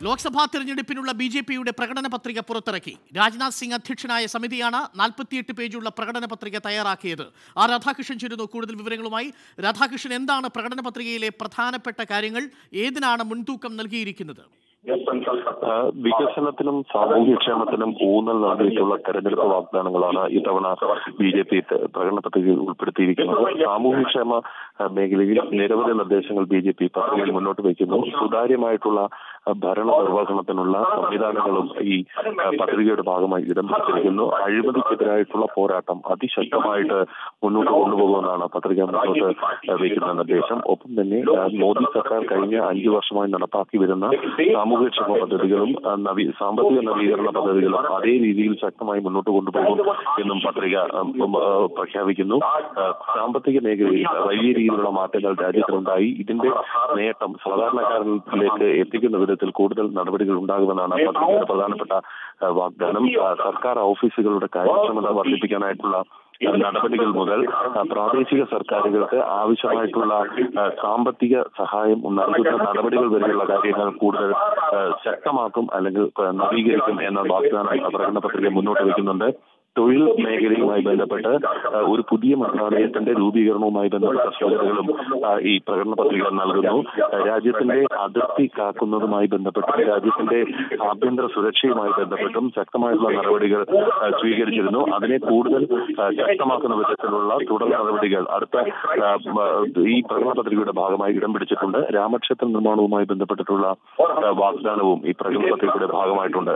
ലോക്സഭാ തെരഞ്ഞെടുപ്പിനുള്ള ബിജെപിയുടെ പ്രകടന പത്രിക പുറത്തിറക്കി. രാജ്നാഥ് സിംഗ് അധ്യക്ഷനായ സമിതിയാണ് 48 പേജുള്ള പ്രകടന പത്രിക തയ്യാറാക്കിയത്. രാധാകൃഷ്ണൻ ചേരുന്നു കൂടുതൽ വിവരങ്ങളുമായി. രാധാകൃഷ്ണൻ, എന്താണ് പ്രകടന പത്രികയിലെ പ്രധാനപ്പെട്ട കാര്യങ്ങൾ? ഏതിനാണ് മുൻതൂക്കം നൽകിയിരിക്കുന്നത്? വികസനത്തിനും സാമൂഹ്യക്ഷേമത്തിനും ഊന്നൽ നൽകിയിട്ടുള്ള തെരഞ്ഞെടുപ്പ് വാഗ്ദാനങ്ങളാണ് ഇത്തവണ ബിജെപി പ്രകടന പത്രികയിൽ ഉൾപ്പെടുത്തിയിരിക്കുന്നത്. സാമൂഹ്യക്ഷേമ മേഖലയിൽ നിരവധി നിർദ്ദേശങ്ങൾ ബിജെപി പത്രികയിൽ മുന്നോട്ട് വയ്ക്കുന്നു. സുതാര്യമായിട്ടുള്ള ഭരണ നിർവഹണത്തിനുള്ള സംവിധാനങ്ങളും ഈ പത്രികയുടെ ഭാഗമായി ഇടം പിടിച്ചിരിക്കുന്നു. അഴിമതിക്കെതിരായിട്ടുള്ള പോരാട്ടം അതിശക്തമായിട്ട് മുന്നോട്ട് കൊണ്ടുപോകുമെന്നാണ് പത്രിക മുന്നോട്ട് വയ്ക്കുന്ന നിർദ്ദേശം. ഒപ്പം തന്നെ മോദി സർക്കാർ കഴിഞ്ഞ 5 വർഷമായി നടപ്പാക്കി വരുന്ന സാമൂഹ്യക്ഷേമ പദ്ധതികളും സാമ്പത്തിക നവീകരണ പദ്ധതികളും അതേ രീതിയിൽ ശക്തമായി മുന്നോട്ട് കൊണ്ടുപോകും എന്നും പത്രിക പ്രഖ്യാപിക്കുന്നു. സാമ്പത്തിക മേഖലയിൽ വലിയ രീതിയിലുള്ള മാറ്റങ്ങൾ രാജ്യത്തിനുണ്ടായി. ഇതിന്റെ നേട്ടം സാധാരണക്കാരിലേക്ക് എത്തിക്കുന്ന വിധത്തിൽ കൂടുതൽ നടപടികൾ ഉണ്ടാകുമെന്നാണ് പത്രികയുടെ പ്രധാനപ്പെട്ട വാഗ്ദാനം. സർക്കാർ ഓഫീസുകളുടെ കാര്യക്ഷമത വർദ്ധിപ്പിക്കാനായിട്ടുള്ള നടപടികൾ മുതൽ പ്രാദേശിക സർക്കാരുകൾക്ക് ആവശ്യമായിട്ടുള്ള സാമ്പത്തിക സഹായം നൽകുന്ന നടപടികൾ വരെയുള്ള കാര്യങ്ങൾ കൂടുതൽ ശക്തമാക്കും അല്ലെങ്കിൽ നവീകരിക്കും എന്ന വാഗ്ദാനം പ്രകടന പത്രിക മുന്നോട്ട് വയ്ക്കുന്നുണ്ട്. തൊഴിൽ മേഖലയുമായി ബന്ധപ്പെട്ട് ഒരു പുതിയ മന്ത്രാലയത്തിന്റെ രൂപീകരണവുമായി ബന്ധപ്പെട്ട സൂചനകളും ഈ പ്രകടന പത്രിക നൽകുന്നു. രാജ്യത്തിന്റെ അതിർത്തി കാക്കുന്നതുമായി ബന്ധപ്പെട്ടും രാജ്യത്തിന്റെ ആഭ്യന്തര സുരക്ഷയുമായി ബന്ധപ്പെട്ടും ശക്തമായിട്ടുള്ള നടപടികൾ സ്വീകരിച്ചിരുന്നു. അതിനെ കൂടുതൽ ശക്തമാക്കുന്ന വിധത്തിലുള്ള തുടർ നടപടികൾ അടുത്ത ഈ പ്രകടന പത്രികയുടെ ഭാഗമായി ഇടം പിടിച്ചിട്ടുണ്ട്. രാമക്ഷേത്ര നിർമ്മാണവുമായി ബന്ധപ്പെട്ടിട്ടുള്ള വാഗ്ദാനവും ഈ പ്രകടന പത്രികയുടെ ഭാഗമായിട്ടുണ്ട്.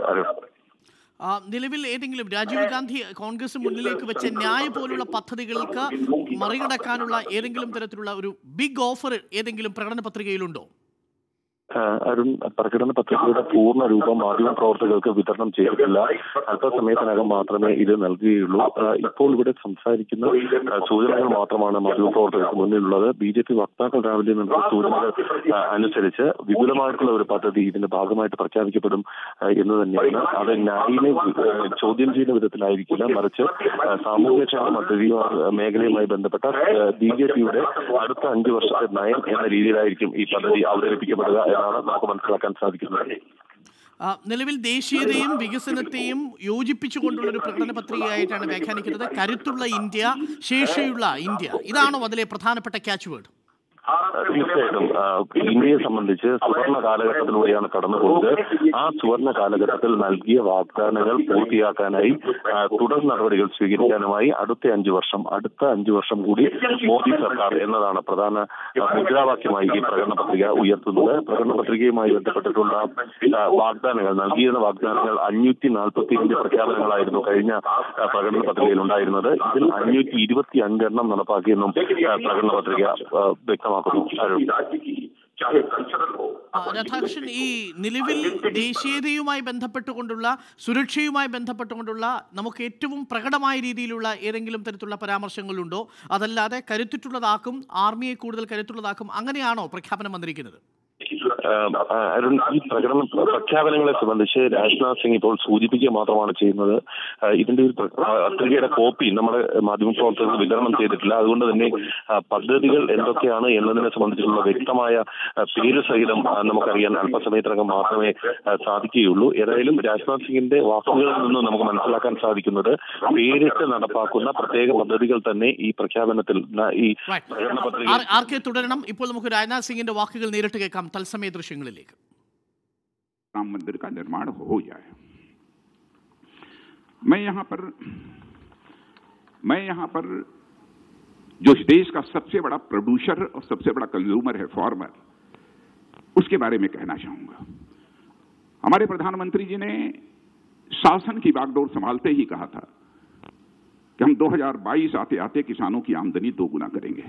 നിലവിൽ ഏതെങ്കിലും രാജീവ് ഗാന്ധി കോൺഗ്രസ് മുന്നിലേക്ക് വെച്ച ന്യായ പോലുള്ള പദ്ധതികൾക്ക് മറികടക്കാനുള്ള ഏതെങ്കിലും തരത്തിലുള്ള ഒരു ബിഗ് ഓഫർ ഏതെങ്കിലും പ്രകടന പത്രികയിലുണ്ടോ? അരുൺ, പ്രകടന പത്രികയുടെ പൂർണ്ണ രൂപം മാധ്യമപ്രവർത്തകർക്ക് വിതരണം ചെയ്തിട്ടില്ല. അല്പസമയത്തിനകം മാത്രമേ ഇത് നൽകുകയുള്ളൂ. ഇപ്പോൾ ഇവിടെ സംസാരിക്കുന്ന സൂചനകൾ മാത്രമാണ് മാധ്യമപ്രവർത്തകർക്ക് മുന്നിലുള്ളത്. ബിജെപി വക്താക്കൾ രാവിലെ നൽകിയ സൂചനകൾ അനുസരിച്ച് വിപുലമായിട്ടുള്ള ഒരു പദ്ധതി ഇതിന്റെ ഭാഗമായിട്ട് പ്രഖ്യാപിക്കപ്പെടും എന്ന് തന്നെയാണ്. അത് ന്യായിനെ ചോദ്യം ചെയ്യുന്ന വിധത്തിലായിരിക്കില്ല, മറിച്ച് സാമൂഹ്യക്ഷേമ പദ്ധതി മേഖലയുമായി ബന്ധപ്പെട്ട ബിജെപിയുടെ അടുത്ത 5 വർഷത്തെ നയം എന്ന രീതിയിലായിരിക്കും ഈ പദ്ധതി അവതരിപ്പിക്കപ്പെടുക എന്നാണ് നമുക്ക് മനസ്സിലാക്കാൻ സാധിക്കുന്നത്. നിലവിൽ ദേശീയതയും വികസനത്തെയും യോജിപ്പിച്ചുകൊണ്ടുള്ള ഒരു പ്രകടന പത്രികയായിട്ടാണ് വ്യാഖ്യാനിക്കുന്നത്. കരുത്തുള്ള ഇന്ത്യ, ശേഷിയുള്ള ഇന്ത്യ, ഇതാണോ അതിലെ പ്രധാനപ്പെട്ട ക്യാച്ച് വേർഡ്? തീർച്ചയായിട്ടും ഇന്ത്യയെ സംബന്ധിച്ച് സുവർണ കാലഘട്ടത്തിലൂടെയാണ് കടന്നുപോയത്. ആ സുവർണ കാലഘട്ടത്തിൽ നൽകിയ വാഗ്ദാനങ്ങൾ പൂർത്തിയാക്കാനായി തുടർ നടപടികൾ സ്വീകരിക്കാനുമായി അടുത്ത 5 വർഷം കൂടി മോദി സർക്കാർ എന്നതാണ് പ്രധാന മുദ്രാവാക്യമായി ഈ പ്രകടന പത്രിക ഉയർത്തുന്നത്. പ്രകടന പത്രികയുമായി ബന്ധപ്പെട്ടിട്ടുള്ള വാഗ്ദാനങ്ങൾ, നൽകിയിരുന്ന വാഗ്ദാനങ്ങൾ 545 പ്രഖ്യാപനങ്ങളായിരുന്നു കഴിഞ്ഞ പ്രകടന പത്രികയിൽ ഉണ്ടായിരുന്നത്. ഇതിൽ 525 എണ്ണം നടപ്പാക്കിയെന്നും പ്രകടന പത്രിക വ്യക്തമാക്കുന്നു. രാധാകൃഷ്ണൻ, ഈ നിലവിൽ ദേശീയതയുമായി ബന്ധപ്പെട്ടുകൊണ്ടുള്ള, സുരക്ഷയുമായി ബന്ധപ്പെട്ടുകൊണ്ടുള്ള നമുക്ക് ഏറ്റവും പ്രകടമായ രീതിയിലുള്ള ഏതെങ്കിലും തരത്തിലുള്ള പരാമർശങ്ങളുണ്ടോ? അതല്ലാതെ കരുത്തുള്ളതാക്കും, ആർമിയെ കൂടുതൽ കരുത്തുള്ളതാക്കും, അങ്ങനെയാണോ പ്രഖ്യാപനം വന്നിരിക്കുന്നത്? അരുൺ, ഈ പ്രഖ്യാപനങ്ങളെ സംബന്ധിച്ച് രാജ്നാഥ് സിംഗ് ഇപ്പോൾ സൂചിപ്പിക്കുക മാത്രമാണ് ചെയ്യുന്നത്. ഇതിന്റെ ഒരു പത്രികയുടെ കോപ്പി നമ്മുടെ മാധ്യമപ്രവർത്തകർക്ക് വിതരണം ചെയ്തിട്ടില്ല. അതുകൊണ്ട് തന്നെ പദ്ധതികൾ എന്തൊക്കെയാണ് എന്നതിനെ സംബന്ധിച്ചുള്ള വ്യക്തമായ പേര് സഹിതം നമുക്കറിയാൻ അല്പസമയത്തിനകം മാത്രമേ സാധിക്കുകയുള്ളൂ. ഏതായാലും രാജ്നാഥ് സിംഗിന്റെ വാക്കുകളിൽ നിന്ന് നമുക്ക് മനസ്സിലാക്കാൻ സാധിക്കുന്നത് പേരിട്ട് നടപ്പാക്കുന്ന പ്രത്യേക പദ്ധതികൾ തന്നെ ഈ പ്രഖ്യാപനത്തിൽ ഈ പ്രകടന പത്രിക തുടരണം. ഇപ്പോൾ നമുക്ക് രാജ്നാഥ് സിംഗിന്റെ വാക്കുകൾ നേരിട്ട് കേൾക്കാം തത്സമയ ദൃശ്യങ്ങളിലേക്ക്. राम मंदिर का निर्माण हो जाए। मैं यहाँ पर जो देश का सबसे बड़ा प्रोड्यूसर और सबसे बड़ा कंज्यूमर है फार्मर, उसके बारे में कहना चाहूंगा। हमारे प्रधानमंत्री जी ने शासन की बागडोर संभालते ही कहा था कि हम 2022 आते आते किसानों की आमदनी 2 गुना करेंगे।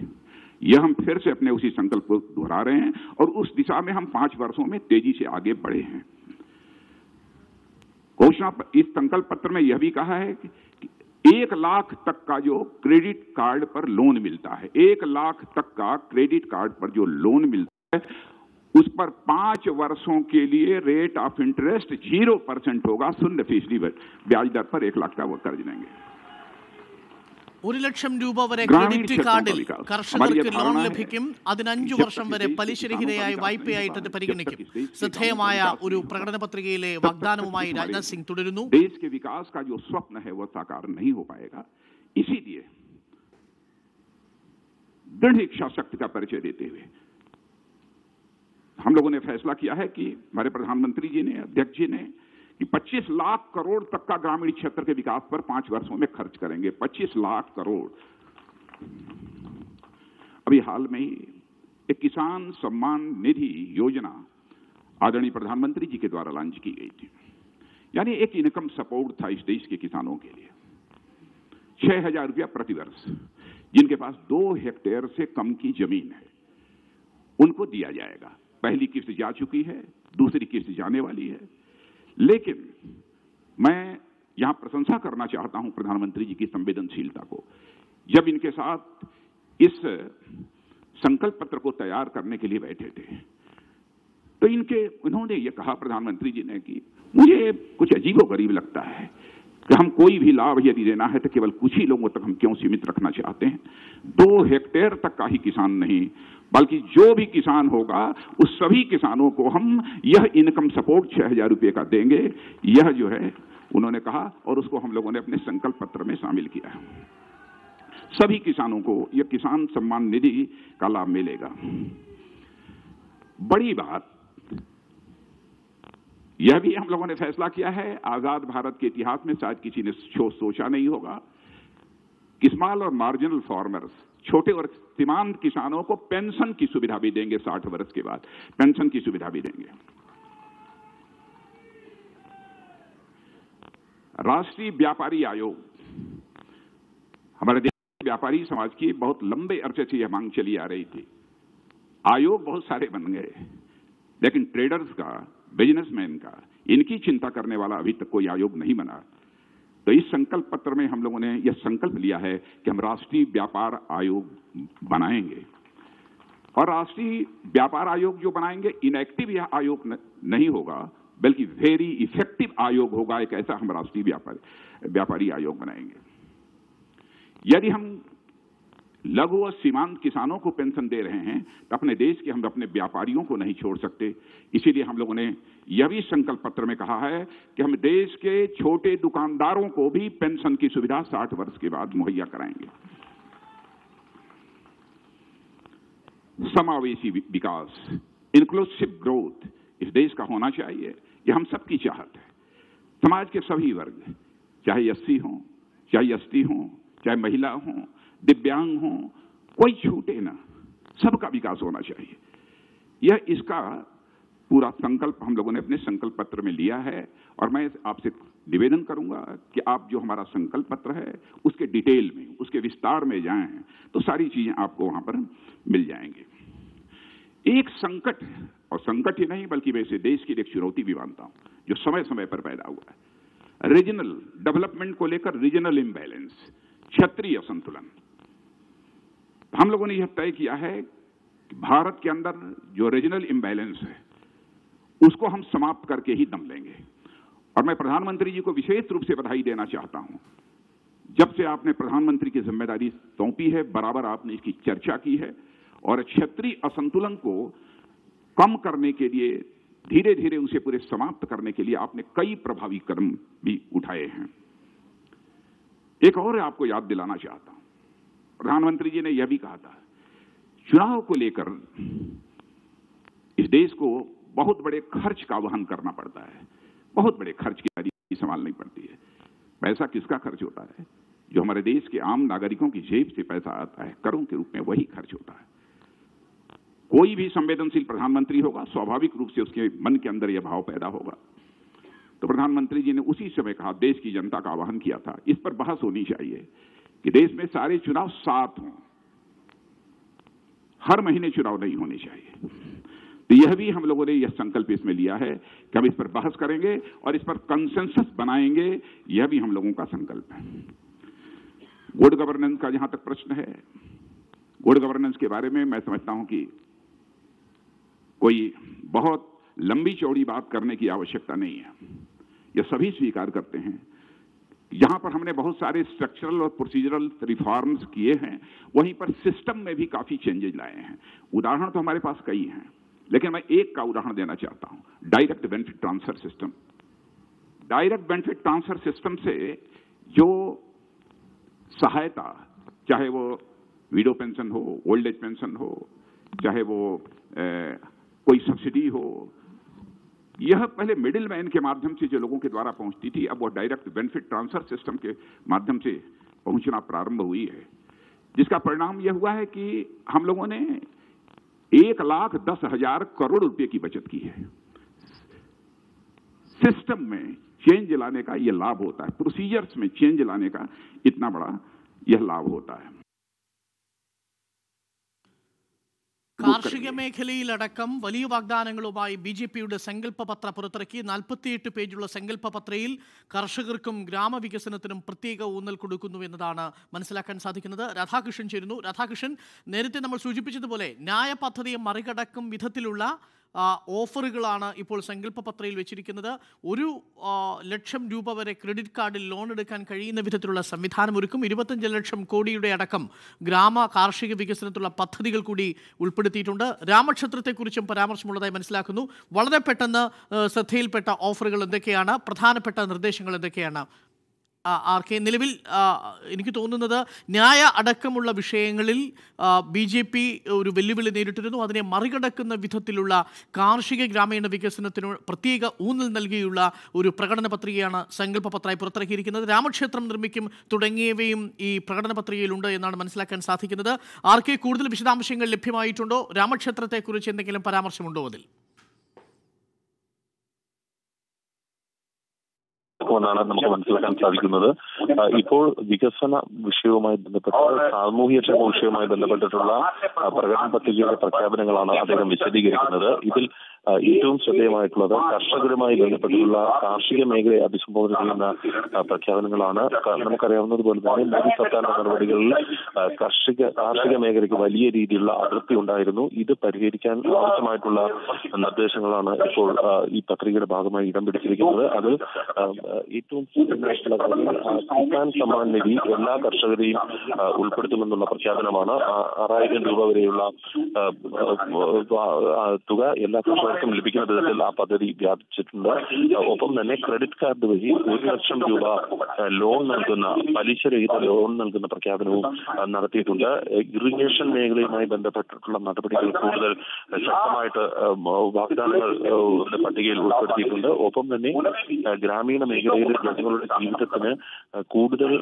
यह हम फिर से अपने उसी संकल्प को दोहरा रहे हैं और उस दिशा में हम 5 वर्षों में तेजी से आगे बढ़े हैं। घोषणा इस संकल्प पत्र में यह भी कहा है कि 1 लाख तक का जो क्रेडिट कार्ड पर लोन मिलता है, 1 लाख तक का क्रेडिट कार्ड पर जो लोन मिलता है, उस पर 5 वर्षों के लिए रेट ऑफ इंटरेस्ट 0% होगा। 0% ब्याज दर पर 1 लाख का वो कर्ज लेंगे। 1 ലക്ഷം രൂപ വരെ ग्रामीण ക്രെഡിറ്റ് क्षेत्रों का കാർഡിൽ विकास। हमारी കർഷകർക്ക് ये ലോൺ धारणा है ലഭിക്കും. അതിന് 5 जब വർഷം तक വരെ इस देश के പലിശരഹിതയായ किसानों का विकास വായ്പയായിട്ട് नहीं അത് होगा, പരിഗണിക്കും. जब तक इस देश के ശ്രദ്ധേയമായ गांवों का विकास ഒരു नहीं होगा, പ്രകടന പത്രികയിലെ तब तक വാഗ്ദാനവുമായി हमारे രാജ്നാഥ് സിംഗ് തുടരുന്നു. देश के विकास का जो स्वप्न है वो साकार नहीं हो पाएगा. इसीलिए दृढ़ इच्छा शक्ति का परिचय देते हुए हम लोगों ने फैसला किया है कि हमारे प्रधानमंत्री जी ने, अध्यक्ष जी ने, कि 25 लाख करोड़ तक का ग्रामीण क्षेत्र के विकास पर 5 वर्षों में खर्च करेंगे. 25 लाख करोड़. अभी हाल में ही एक किसान सम्मान निधि योजना आदरणीय प्रधानमंत्री जी के द्वारा लॉन्च की गई थी. यानी एक इनकम सपोर्ट था इस देश के किसानों के लिए. 6,000 रुपया प्रतिवर्ष जिनके पास 2 हेक्टेयर से कम की जमीन है उनको दिया जाएगा. पहली किस्त जा चुकी है, दूसरी किस्त जाने वाली है. लेकिन मैं यहां प्रशंसा करना चाहता हूं प्रधानमंत्री जी की संवेदनशीलता को. जब इनके साथ इस संकल्प पत्र को तैयार करने के लिए बैठे थे तो उन्होंने ये कहा, प्रधानमंत्री जी ने, कि मुझे कुछ अजीबोगरीब लगता है कि हम कोई भी लाभ यदि देना है तो केवल कुछ ही लोगों तक हम क्यों सीमित रखना चाहते हैं. 2 हेक्टेयर तक का ही किसान नहीं बल्कि जो भी किसान होगा उस सभी किसानों को हम यह इनकम सपोर्ट 6,000 रुपये का देंगे. यह जो है उन्होंने कहा और उसको हम लोगों ने अपने संकल्प पत्र में शामिल किया. सभी किसानों को यह किसान सम्मान निधि का लाभ मिलेगा. बड़ी बात यह भी हम लोगों ने फैसला किया है, आजाद भारत के इतिहास में शायद किसी ने सोचा नहीं होगा कि स्मॉल और मार्जिनल फार्मर्स, छोटे और सीमांत किसानों को पेंशन की सुविधा भी देंगे. 60 वर्ष के बाद पेंशन की सुविधा भी देंगे. राष्ट्रीय व्यापारी आयोग, हमारे देश के व्यापारी समाज की बहुत लंबे अरसे से यह मांग चली आ रही थी. आयोग बहुत सारे बन गए लेकिन ट्रेडर्स का, बिजनेसमैन का, इनकी चिंता करने वाला अभी तक कोई आयोग नहीं बना. तो इस संकल्प पत्र में हम लोगों ने यह संकल्प लिया है कि हम राष्ट्रीय व्यापार आयोग बनाएंगे. और राष्ट्रीय व्यापार आयोग जो बनाएंगे इनएक्टिव यह आयोग नहीं होगा बल्कि वेरी इफेक्टिव आयोग होगा. एक ऐसा हम राष्ट्रीय व्यापारी आयोग बनाएंगे. यदि हम लघु और सीमांत किसानों को पेंशन दे रहे हैं तो अपने देश के हम अपने व्यापारियों को नहीं छोड़ सकते. इसीलिए हम लोगों ने यह भी संकल्प पत्र में कहा है कि हम देश के छोटे दुकानदारों को भी पेंशन की सुविधा 60 वर्ष के बाद मुहैया कराएंगे. समावेशी विकास, इंक्लूसिव ग्रोथ इस देश का होना चाहिए. यह हम सबकी चाहत है. समाज के सभी वर्ग, चाहे एससी हों, चाहे एसटी हों, चाहे महिला हों, दिव्यांग हों, कोई छूटे ना, सबका विकास होना चाहिए. यह इसका पूरा संकल्प हम लोगों ने अपने संकल्प पत्र में लिया है. और मैं आपसे निवेदन करूंगा कि आप जो हमारा संकल्प पत्र है उसके डिटेल में, उसके विस्तार में जाएं तो सारी चीजें आपको वहां पर मिल जाएंगी. एक संकट, और संकट ही नहीं बल्कि वैसे देश की एक चुनौती भी मानता हूं जो समय समय पर पैदा हुआ है, रीजनल डेवलपमेंट को लेकर रीजनल इम्बैलेंस, क्षेत्रीय असंतुलन. हम लोगों ने यह तय किया है कि भारत के अंदर जो रीजनल इम्बैलेंस है उसको हम समाप्त करके ही दम लेंगे. और मैं प्रधानमंत्री जी को विशेष रूप से बधाई देना चाहता हूं. जब से आपने प्रधानमंत्री की जिम्मेदारी सौंपी है बराबर आपने इसकी चर्चा की है और क्षेत्रीय असंतुलन को कम करने के लिए, धीरे धीरे उसे पूरे समाप्त करने के लिए आपने कई प्रभावी कदम भी उठाए हैं. एक और आपको याद दिलाना चाहता हूं, प्रधानमंत्री जी ने यह भी कहा था, चुनाव को लेकर इस देश को बहुत बड़े खर्च का वहन करना पड़ता है. बहुत बड़े खर्च की गाड़ी संभालनी पड़ती है. पैसा किसका खर्च होता है? जो हमारे देश के आम नागरिकों की जेब से पैसा आता है करों के रूप में, वही खर्च होता है. कोई भी संवेदनशील प्रधानमंत्री होगा स्वाभाविक रूप से उसके मन के अंदर यह भाव पैदा होगा. तो प्रधानमंत्री जी ने उसी समय कहा, देश की जनता का आह्वान किया था, इस पर बहस होनी चाहिए कि देश में सारे चुनाव साथ हों, हर महीने चुनाव नहीं होने चाहिए. तो यह भी हम लोगों ने यह संकल्प इसमें लिया है कि हम इस पर बहस करेंगे और इस पर कंसेंसस बनाएंगे. यह भी हम लोगों का संकल्प है. गुड गवर्नेंस का जहां तक प्रश्न है, गुड गवर्नेंस के बारे में मैं समझता हूं कि कोई बहुत लंबी चौड़ी बात करने की आवश्यकता नहीं है. यह सभी स्वीकार करते हैं यहां पर हमने बहुत सारे स्ट्रक्चरल और प्रोसीजरल रिफॉर्म्स किए हैं, वहीं पर सिस्टम में भी काफी चेंजेस लाए हैं। उदाहरण तो हमारे पास कई हैं, लेकिन मैं एक का उदाहरण देना चाहता हूं, direct benefit transfer system. Direct benefit transfer system से जो सहायता, चाहे वो विडो पेंशन हो, ओल्ड एज पेंशन हो, चाहे वो कोई सब्सिडी हो, यह पहले मिडिल मैन के माध्यम से जो लोगों के द्वारा पहुंचती थी, अब वो डायरेक्ट बेनिफिट ट्रांसफर सिस्टम के माध्यम से पहुंचना प्रारंभ हुई है, जिसका परिणाम यह हुआ है कि हम लोगों ने 1,10,000 करोड़ रुपए की बचत की है। सिस्टम में चेंज लाने का यह लाभ होता है, प्रोसीजर्स में चेंज लाने का इतना बड़ा यह लाभ होता है। കാർഷിക മേഖലയിലടക്കം വലിയ വാഗ്ദാനങ്ങളുമായി ബി.ജെ.പിയുടെ സങ്കല്പപത്ര പുറത്തിറക്കി. 48 പേജുള്ള സങ്കല്പപത്രയിൽ കർഷകർക്കും ഗ്രാമവികസനത്തിനും പ്രത്യേക ഊന്നൽ കൊടുക്കുന്നു എന്നതാണ് മനസ്സിലാക്കാൻ സാധിക്കുന്നത്. രാധാകൃഷ്ണൻ ചേരുന്നു. രാധാകൃഷ്ണൻ, നേരത്തെ നമ്മൾ സൂചിപ്പിച്ചതുപോലെ ന്യായ പദ്ധതിയെ മറികടക്കും വിധത്തിലുള്ള ഓഫറുകളാണ് ഇപ്പോൾ സങ്കല്പപത്രയിൽ വെച്ചിരിക്കുന്നത്. 1,00,000 രൂപ വരെ ക്രെഡിറ്റ് കാർഡിൽ ലോൺ എടുക്കാൻ കഴിയുന്ന വിധത്തിലുള്ള സംവിധാനം ഒരുക്കും. 25 ലക്ഷം കോടിയുടെ അടക്കം ഗ്രാമ കാർഷിക വികസനത്തിലുള്ള പദ്ധതികൾ കൂടി ഉൾപ്പെടുത്തിയിട്ടുണ്ട്. രാമക്ഷേത്രത്തെക്കുറിച്ചും പരാമർശമുള്ളതായി മനസ്സിലാക്കുന്നു. വളരെ പെട്ടെന്ന് ശ്രദ്ധയിൽപ്പെട്ട ഓഫറുകൾ എന്തൊക്കെയാണ്, പ്രധാനപ്പെട്ട നിർദ്ദേശങ്ങൾ എന്തൊക്കെയാണ്? ആർക്കെ, നിലവിൽ എനിക്ക് തോന്നുന്നത് ന്യായ അടക്കമുള്ള വിഷയങ്ങളിൽ ബി.ജെ.പി ഒരു വെല്ലുവിളി നേരിട്ടിരുന്നു. അതിനെ മറികടക്കുന്ന വിധത്തിലുള്ള കാർഷിക ഗ്രാമീണ വികസനത്തിന് പ്രത്യേക ഊന്നൽ നൽകിയുള്ള ഒരു പ്രകടന പത്രികയാണ് സങ്കല്പപത്രമായി പുറത്തിറക്കിയിരിക്കുന്നത്. രാമക്ഷേത്രം നിർമ്മിക്കും തുടങ്ങിയവയും ഈ പ്രകടന പത്രികയിലുണ്ട് എന്നാണ് മനസ്സിലാക്കാൻ സാധിക്കുന്നത്. ആർക്കെ, കൂടുതൽ വിശദാംശങ്ങൾ ലഭ്യമായിട്ടുണ്ടോ? രാമക്ഷേത്രത്തെക്കുറിച്ച് എന്തെങ്കിലും പരാമർശമുണ്ടോ അതിൽ? ാണ് നമുക്ക് മനസ്സിലാക്കാൻ സാധിക്കുന്നത്. ഇപ്പോൾ വികസന വിഷയവുമായി ബന്ധപ്പെട്ട, സാമൂഹ്യക്ഷേമ വിഷയവുമായി ബന്ധപ്പെട്ടിട്ടുള്ള പ്രകടന പത്രികയുടെ പ്രഖ്യാപനങ്ങളാണ് അദ്ദേഹം വിശദീകരിക്കുന്നത്. ഇതിൽ ഏറ്റവും ശ്രദ്ധേയമായിട്ടുള്ളത് കർഷകരുമായി ബന്ധപ്പെട്ടുള്ള കാർഷിക മേഖലയെ അഭിസംബോധന ചെയ്യുന്ന പ്രഖ്യാപനങ്ങളാണ്. നമുക്കറിയാവുന്നതുപോലെ തന്നെ മോദി സർക്കാരിന്റെ നടപടികളിൽ കാർഷിക മേഖലയ്ക്ക് വലിയ രീതിയിലുള്ള അതൃപ്തി ഉണ്ടായിരുന്നു. ഇത് പരിഹരിക്കാൻ ആവശ്യമായിട്ടുള്ള നിർദ്ദേശങ്ങളാണ് ഇപ്പോൾ ഈ പത്രികയുടെ ഭാഗമായി ഇടം പിടിച്ചിരിക്കുന്നത്. അത് ഏറ്റവും ശ്രദ്ധേയമായിട്ടുള്ള കിസാൻ സമ്മാൻ നിധി എല്ലാ കർഷകരെയും ഉൾപ്പെടുത്തുമെന്നുള്ള പ്രഖ്യാപനമാണ്. 6,000 രൂപ വരെയുള്ള തുക എല്ലാ കർഷകർക്കും ലഭിക്കുന്ന വിധത്തിൽ ആ പദ്ധതി വ്യാപിച്ചിട്ടുണ്ട്. ഒപ്പം തന്നെ ക്രെഡിറ്റ് കാർഡ് വഴി 1,00,000 രൂപ ലോൺ നൽകുന്ന, പലിശരഹിത ലോൺ നൽകുന്ന പ്രഖ്യാപനവും നടത്തിയിട്ടുണ്ട്. ഇറിഗേഷൻ മേഖലയുമായി ബന്ധപ്പെട്ടിട്ടുള്ള നടപടികൾ കൂടുതൽ ശക്തമായിട്ട് വാഗ്ദാനങ്ങളുടെ പട്ടികയിൽ ഉൾപ്പെടുത്തിയിട്ടുണ്ട്. ഒപ്പം തന്നെ ഗ്രാമീണ മേഖലയിലെ ജനങ്ങളുടെ ജീവിതത്തിന് കൂടുതൽ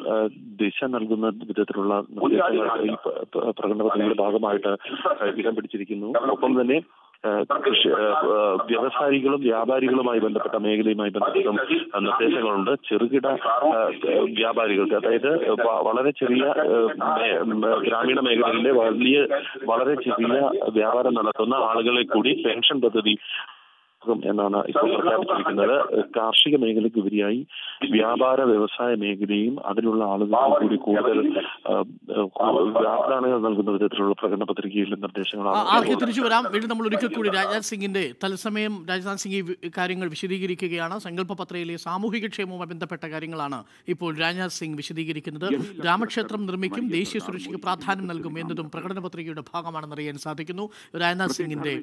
ദിശ നൽകുന്ന വിധത്തിലുള്ള നിർദ്ദേശങ്ങൾ ഈ പ്രകടന പത്രികയുടെ ഭാഗമായിട്ട് ഇടം പിടിച്ചിരിക്കുന്നു. ഒപ്പം തന്നെ വ്യവസായികളും വ്യാപാരികളുമായി ബന്ധപ്പെട്ട മേഖലയുമായി ബന്ധപ്പെട്ടും നിർദ്ദേശങ്ങളുണ്ട്. ചെറുകിട വ്യാപാരികൾക്ക്, അതായത് വളരെ ചെറിയ ഗ്രാമീണ മേഖലയിലെ വളരെ ചെറിയ വ്യാപാരം നടത്തുന്ന ആളുകളെ കൂടി പെൻഷൻ പദ്ധതി എന്നാണ് ഇപ്പോൾ പ്രഖ്യാപിച്ചിരിക്കുന്നത്. കാർഷിക മേഖലയ്ക്ക് ഉപരിയായി വ്യാപാര വ്യവസായ മേഖലയും അതിലുള്ള ആളുകൾക്ക് കൂടി കൂടുതൽ വാഗ്ദാനങ്ങൾ നൽകുന്ന വിധത്തിലുള്ള പ്രകടന പത്രികയിലെ നിർദ്ദേശങ്ങളാണ്. തിരിച്ചു വരാം. വീണ്ടും നമ്മൾ ഒരിക്കൽ കൂടി രാജ്നാഥ് സിംഗിന്റെ തത്സമയം രാജ്നാഥ് സിംഗ് ഈ കാര്യങ്ങൾ വിശദീകരിക്കുകയാണ്. സങ്കല്പ പത്രയിലെ സാമൂഹിക ക്ഷേമവുമായി ബന്ധപ്പെട്ട കാര്യങ്ങളാണ് ഇപ്പോൾ രാജ്നാഥ് സിംഗ് വിശദീകരിക്കുന്നത്. രാമക്ഷേത്രം നിർമ്മിക്കും, ദേശീയ സുരക്ഷയ്ക്ക് പ്രാധാന്യം നൽകും എന്നതും പ്രകടന പത്രികയുടെ ഭാഗമാണെന്ന് അറിയാൻ സാധിക്കുന്നു. രാജ്നാഥ് സിംഗിന്റെ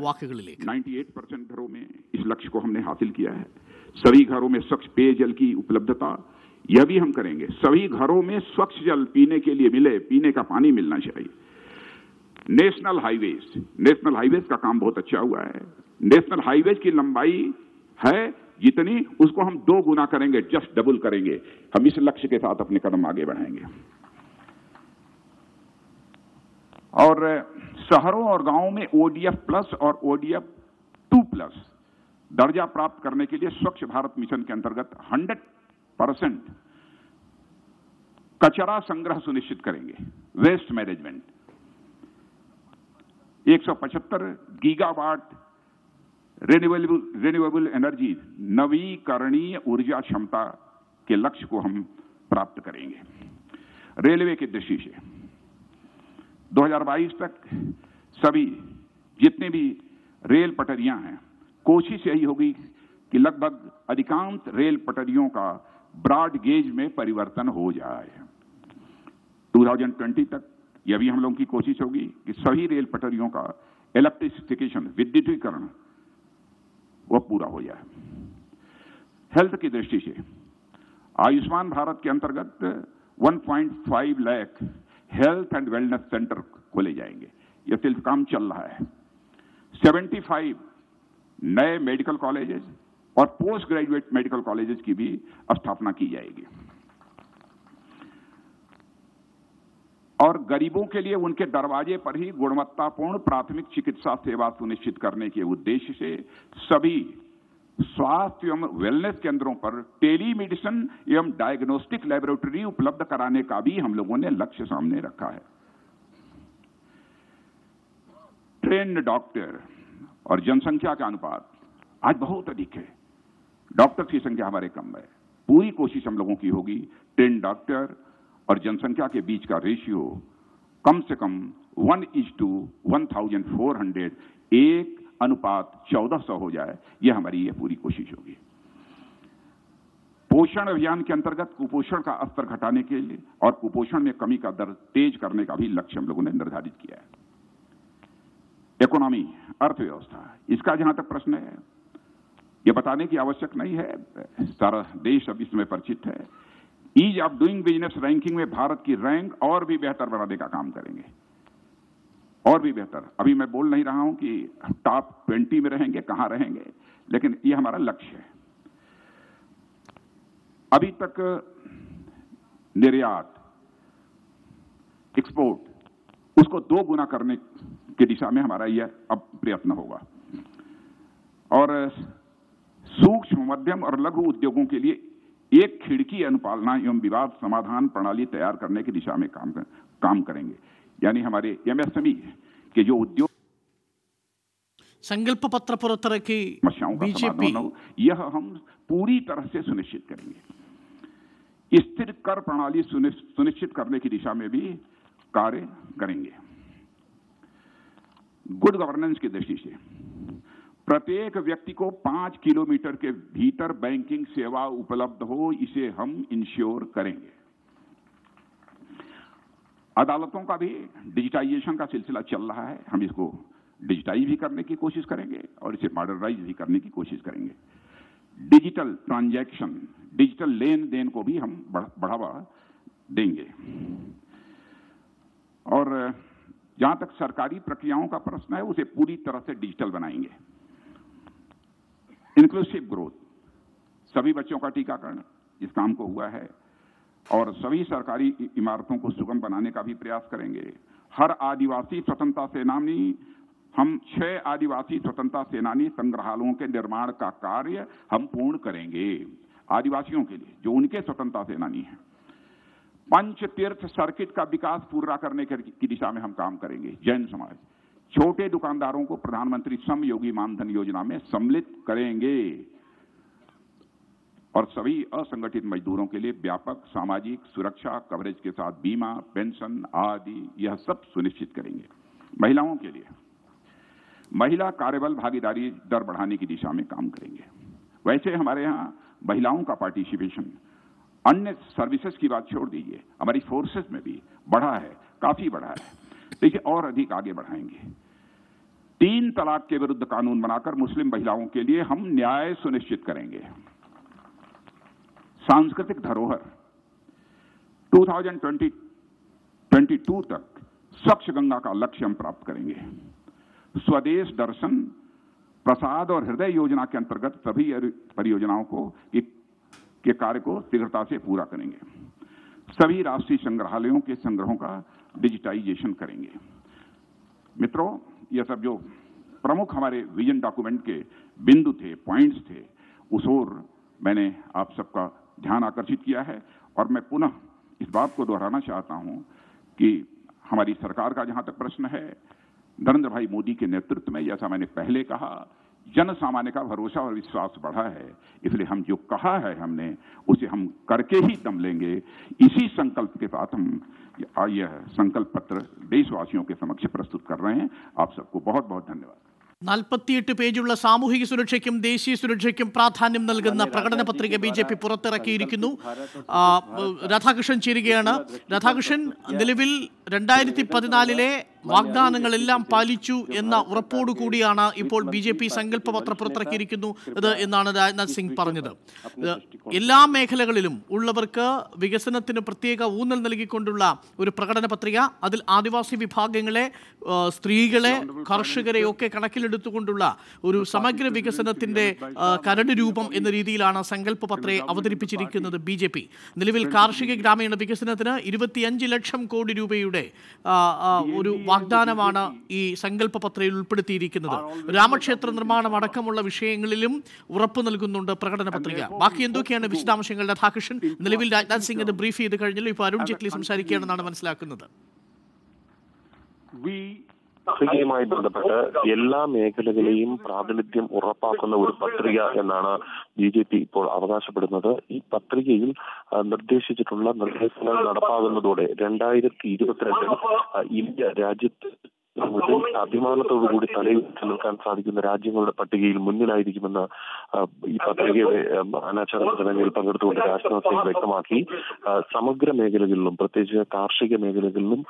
വാക്കുകളിലേക്ക്. 98% घरों में इस लक्ष्य को हमने हासिल किया है। सभी घरों में स्वच्छ पेयजल की उपलब्धता, यह भी हम करेंगे। सभी घरों में स्वच्छ जल पीने के लिए मिले, पीने का पानी मिलना चाहिए। नेशनल हाईवेज का काम बहुत अच्छा हुआ है। नेशनल हाईवेज की लंबाई है जितनी, उसको हम 2 गुना करेंगे, जस्ट डबल करेंगे। हम इस लक्ष्य के साथ अपने कदम आगे बढ़ाएंगे। और शहरों और गांवों में ODF प्लस और ODF 2+ दर्जा प्राप्त करने के लिए स्वच्छ भारत मिशन के अंतर्गत 100% कचरा संग्रह सुनिश्चित करेंगे। Waste management 175 gigawatt renewable energy, नवीकरणीय ऊर्जा क्षमता के लक्ष्य को हम प्राप्त करेंगे। रेलवे की दृष्टि से 2022 तक सभी जितने भी रेल पटरियां हैं, कोशिश यही होगी कि लगभग अधिकांश रेल पटरियों का ब्रॉड गेज में परिवर्तन हो जाए। 2020 तक यह भी हम लोगों की कोशिश होगी कि सभी रेल पटरियों का इलेक्ट्रिफिकेशन, विद्युतीकरण, वह पूरा हो जाए। हेल्थ की दृष्टि से आयुष्मान भारत के अंतर्गत 1.5 lakh health and wellness centre खोले जाएंगे। यह सिर्फ काम चल रहा है। 75 नए मेडिकल कॉलेजेस और पोस्ट ग्रेजुएट मेडिकल कॉलेजेस की भी स्थापना की जाएगी। और गरीबों के लिए उनके दरवाजे पर ही गुणवत्तापूर्ण प्राथमिक चिकित्सा सेवा सुनिश्चित करने के उद्देश्य से सभी स्वास्थ्य एवं वेलनेस केंद्रों पर टेलीमेडिसिन एवं डायग्नोस्टिक लेबोरेटरी उपलब्ध कराने का भी हम लोगों ने लक्ष्य सामने रखा है। ट्रेन्ड डॉक्टर और जनसंख्या का अनुपात आज बहुत अधिक है। डॉक्टर की संख्या हमारे कम है। पूरी कोशिश हम लोगों की होगी ट्रेन्ड डॉक्टर और जनसंख्या के बीच का रेशियो कम से कम 1:1400, 1:1400 हो जाए। यह हमारी ये पूरी कोशिश होगी। पोषण अभियान के अंतर्गत कुपोषण का स्तर घटाने के लिए और कुपोषण में कमी का दर तेज करने का भी लक्ष्य हम लोगों ने निर्धारित किया है। इकोनॉमी, अर्थव्यवस्था, इसका जहां तक प्रश्न है, यह बताने की आवश्यक नहीं है, सारा देश अब इसमें परिचित है। Ease of doing business ranking में भारत की रैंक और भी बेहतर बनाने का काम करेंगे, और भी बेहतर। अभी मैं बोल नहीं रहा हूं कि टॉप 20 में रहेंगे, कहां रहेंगे, लेकिन यह हमारा लक्ष्य है। अभी तक निर्यात, एक्सपोर्ट, उसको 2 गुना करने की दिशा में हमारा यह अब प्रयत्न होगा। और सूक्ष्म, मध्यम और लघु उद्योगों के लिए एक खिड़की अनुपालना एवं विवाद समाधान प्रणाली तैयार करने की दिशा में काम करेंगे। यानी हमारे एमएसएमई के जो उद्योग संकल्प पत्र पुरतरकी समस्याओं का समाधान हो, यह हम पूरी तरह से सुनिश्चित करेंगे। स्थिर कर प्रणाली सुनिश्चित करने की दिशा में भी कार्य करेंगे। गुड गवर्नेंस की दृष्टि से प्रत्येक व्यक्ति को 5 किलोमीटर के भीतर बैंकिंग सेवा उपलब्ध हो, इसे हम इंश्योर करेंगे। अदालतों का भी डिजिटाइजेशन का सिलसिला चल रहा है। हम इसको डिजिटाइज भी करने की कोशिश करेंगे और इसे मॉडर्नाइज भी करने की कोशिश करेंगे। डिजिटल ट्रांजैक्शन, डिजिटल लेन देन को भी हम बढ़ावा देंगे। और जहां तक सरकारी प्रक्रियाओं का प्रश्न है, उसे पूरी तरह से डिजिटल बनाएंगे। इंक्लूसिव ग्रोथ, सभी बच्चों का टीकाकरण इस काम को हुआ है और सभी सरकारी इमारतों को सुगम बनाने का भी प्रयास करेंगे। हर आदिवासी स्वतंत्रता सेनानी, हम 6 आदिवासी स्वतंत्रता सेनानी संग्रहालयों के निर्माण का कार्य हम पूर्ण करेंगे आदिवासियों के लिए, जो उनके स्वतंत्रता सेनानी हैं। पंच तीर्थ सर्किट का विकास पूरा करने की दिशा में हम काम करेंगे। जैन समाज, छोटे दुकानदारों को प्रधानमंत्री श्रम योगी मानधन योजना में सम्मिलित करेंगे और सभी असंगठित मजदूरों के लिए व्यापक सामाजिक सुरक्षा कवरेज के साथ बीमा, पेंशन आदि यह सब सुनिश्चित करेंगे। महिलाओं के लिए महिला कार्यबल भागीदारी दर बढ़ाने की दिशा में काम करेंगे। वैसे हमारे यहाँ महिलाओं का पार्टिसिपेशन अन्य सर्विसेज की बात छोड़ दीजिए, हमारी फोर्सेस में भी बढ़ा है, काफी बढ़ा है। देखिए और अधिक आगे बढ़ाएंगे। 3 तलाक के विरुद्ध कानून बनाकर मुस्लिम महिलाओं के लिए हम न्याय सुनिश्चित करेंगे। सांस्कृतिक धरोहर 2022 तक स्वच्छ गंगा का लक्ष्य हम प्राप्त करेंगे। स्वदेश दर्शन, प्रसाद और हृदय योजना के अंतर्गत सभी परियोजनाओं को के कार्य को शीघ्रता से पूरा करेंगे। सभी राष्ट्रीय संग्रहालयों के संग्रहों का डिजिटाइजेशन करेंगे। मित्रों, यह सब जो प्रमुख हमारे विजन डॉक्यूमेंट के बिंदु थे, पॉइंट्स थे, उस ओर मैंने आप सबका ध्यान आकर्षित किया है। और मैं पुनः इस बात को दोहराना चाहता हूं कि हमारी सरकार का जहां तक प्रश्न है, नरेंद्र भाई मोदी के नेतृत्व में, जैसा मैंने पहले कहा, जन सामान्य का भरोसा और विश्वास बढ़ा है। इसलिए हम जो कहा है हमने, उसे हम करके ही दम लेंगे। इसी संकल्प के साथ हम यह संकल्प पत्र देशवासियों के समक्ष प्रस्तुत कर रहे हैं। आप सबको बहुत बहुत धन्यवाद। 48 പേജുള്ള സാമൂഹിക സുരക്ഷയ്ക്കും ദേശീയ സുരക്ഷയ്ക്കും പ്രാധാന്യം നൽകുന്ന പ്രകടന പത്രിക BJP പുറത്തിറക്കിയിരിക്കുന്നു. രാധാകൃഷ്ണൻ ചേരുകയാണ്. രാധാകൃഷ്ണൻ, നിലവിൽ 2014 വാഗ്ദാനങ്ങളെല്ലാം പാലിച്ചു എന്ന ഉറപ്പോടുകൂടിയാണ് ഇപ്പോൾ BJP സങ്കല്പ പത്രം പുറത്തിറക്കിയിരിക്കുന്നത് എന്നാണ് രാജ്നാഥ് സിംഗ് പറഞ്ഞത്. എല്ലാ മേഖലകളിലും ഉള്ളവർക്ക് വികസനത്തിന് പ്രത്യേക ഊന്നൽ നൽകിക്കൊണ്ടുള്ള ഒരു പ്രകടന പത്രിക, അതിൽ ആദിവാസി വിഭാഗങ്ങളെ, സ്ത്രീകളെ, കർഷകരെ ഒക്കെ കണക്കിലെടുത്തുകൊണ്ടുള്ള ഒരു സമഗ്ര വികസനത്തിന്റെ കരട് രൂപം എന്ന രീതിയിലാണ് സങ്കല്പ പത്രയെ അവതരിപ്പിച്ചിരിക്കുന്നത് BJP. നിലവിൽ കാർഷിക ഗ്രാമീണ വികസനത്തിന് 25 ലക്ഷം കോടി രൂപയുടെ ഒരു വാഗ്ദാനമാണ് ഈ സങ്കല്പ പത്രയിൽ ഉൾപ്പെടുത്തിയിരിക്കുന്നത്. രാമക്ഷേത്ര നിർമ്മാണം അടക്കമുള്ള വിഷയങ്ങളിലും ഉറപ്പു നൽകുന്നുണ്ട് പ്രകടന പത്രിക. ബാക്കി എന്തൊക്കെയാണ് വിശദാംശങ്ങൾ? രാധാകൃഷ്ണൻ, നിലവിൽ രാജ്നാഥ് സിംഗ് അത് ബ്രീഫ് ചെയ്ത് കഴിഞ്ഞല്ലോ. ഇപ്പോൾ അരുൺ ജെയ്റ്റ്ലി സംസാരിക്കുകയാണെന്നാണ് മനസ്സിലാക്കുന്നത്. പത്രികയുമായി ബന്ധപ്പെട്ട് എല്ലാ മേഖലകളെയും പ്രാതിനിധ്യം ഉറപ്പാക്കുന്ന ഒരു പത്രിക എന്നാണ് BJP ഇപ്പോൾ അവകാശപ്പെടുന്നത്. ഈ പത്രികയിൽ നിർദ്ദേശിച്ചിട്ടുള്ള നിർദ്ദേശങ്ങൾ നടപ്പാകുന്നതോടെ 2022 ഇന്ത്യ രാജ്യത്ത് അഭിമാനത്തോടുകൂടി തലയുയർത്തി നിൽക്കാൻ സാധിക്കുന്ന രാജ്യങ്ങളുടെ പട്ടികയിൽ മുന്നിലായിരിക്കുമെന്ന് ഈ പത്രികയുടെ അനാച്ഛാദന ചടങ്ങിൽ പങ്കെടുത്തുകൊണ്ട് രാജ്നാഥ് സിംഗ് വ്യക്തമാക്കി. സമഗ്ര മേഖലകളിലും, പ്രത്യേകിച്ച് കാർഷിക മേഖലകളിലും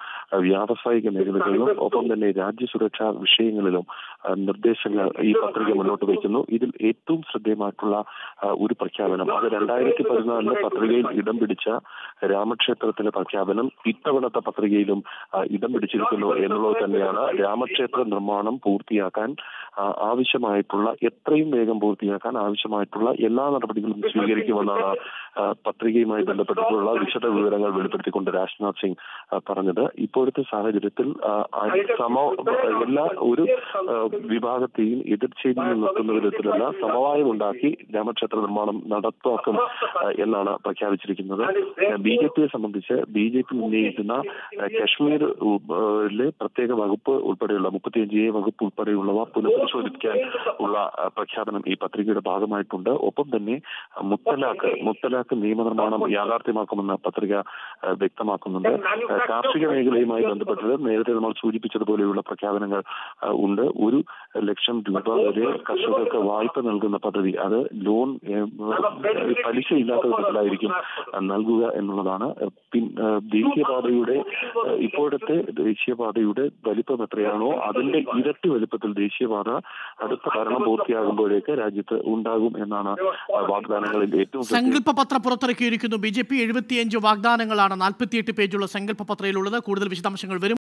വ്യാവസായിക മേഖലകളിലും ഒപ്പം തന്നെ രാജ്യസുരക്ഷാ വിഷയങ്ങളിലും നിർദ്ദേശങ്ങൾ ഈ പത്രിക മുന്നോട്ട് വയ്ക്കുന്നു. ഇതിൽ ഏറ്റവും ശ്രദ്ധേയമായിട്ടുള്ള ഒരു പ്രഖ്യാപനം, അത് 2014 പത്രികയിൽ ഇടം പിടിച്ച രാമക്ഷേത്രത്തിലെ പ്രഖ്യാപനം ഇത്തവണത്തെ പത്രികയിലും ഇടം പിടിച്ചിരിക്കുന്നു എന്നുള്ളത് തന്നെയാണ്. രാമക്ഷേത്ര നിർമ്മാണം പൂർത്തിയാക്കാൻ ആവശ്യമായിട്ടുള്ള, എത്രയും വേഗം പൂർത്തിയാക്കാൻ ആവശ്യമായിട്ടുള്ള എല്ലാ നടപടികളും സ്വീകരിക്കുമെന്നാണ് പത്രികയുമായി ബന്ധപ്പെട്ടിട്ടുള്ള വിശദ വിവരങ്ങൾ വെളിപ്പെടുത്തിക്കൊണ്ട് രാജ്നാഥ് സിംഗ് പറഞ്ഞത്. ഇപ്പോഴത്തെ സാഹചര്യത്തിൽ എല്ലാ ഒരു വിഭാഗത്തെയും എതിർച്ചേരിയിൽ നിർത്തുന്ന വിധത്തിലുള്ള സമവായമുണ്ടാക്കി രാമക്ഷേത്ര നിർമ്മാണം നടപ്പാക്കും എന്നാണ് പ്രഖ്യാപിച്ചിരിക്കുന്നത്. BJPയെ സംബന്ധിച്ച് BJP ഉന്നയിക്കുന്ന കശ്മീരിലെ പ്രത്യേക വകുപ്പ് ഉൾപ്പെടെയുള്ള 35A വകുപ്പ് ഉൾപ്പെടെയുള്ളവ പുനഃപരിശോധിക്കാൻ ഉള്ള പ്രഖ്യാപനം ഈ പത്രികയുടെ ഭാഗമായിട്ടുണ്ട്. ഒപ്പം തന്നെ മുത്തലാഖ് നിയമനിർമ്മാണം യാഥാർത്ഥ്യമാക്കുമെന്ന പത്രിക വ്യക്തമാക്കുന്നുണ്ട്. കാർഷിക മേഖലയുമായി ബന്ധപ്പെട്ടത് നേരത്തെ നമ്മൾ സൂചിപ്പിച്ചതുപോലെയുള്ള പ്രഖ്യാപനങ്ങൾ ഉണ്ട്. 1 ലക്ഷം രൂപ വരെ കർഷകർക്ക് വായ്പ നൽകുന്ന പദ്ധതി, അത് ലോൺ പലിശയില്ലാത്ത വിധത്തിലായിരിക്കും നൽകുക എന്നുള്ളതാണ്. ദേശീയപാതയുടെ ഇപ്പോഴത്തെ ദേശീയപാതയുടെ വലിപ്പം എത്രയാണോ അതിന്റെ ഇരട്ടി വലിപ്പത്തിൽ ദേശീയപാത അടുത്ത ഭരണം പൂർത്തിയാകുമ്പോഴേക്ക് രാജ്യത്ത് ഉണ്ടാകും എന്നാണ് വാഗ്ദാനങ്ങളിൽ ഏറ്റവും. സങ്കല്പ പത്രം പുറത്തിറക്കിയിരിക്കുന്നു BJP. 75 വാഗ്ദാനങ്ങളാണ് 48 പേജുള്ള സങ്കല്പ പത്രയിലുള്ളത്. കൂടുതൽ വിശദാംശങ്ങൾ വരും.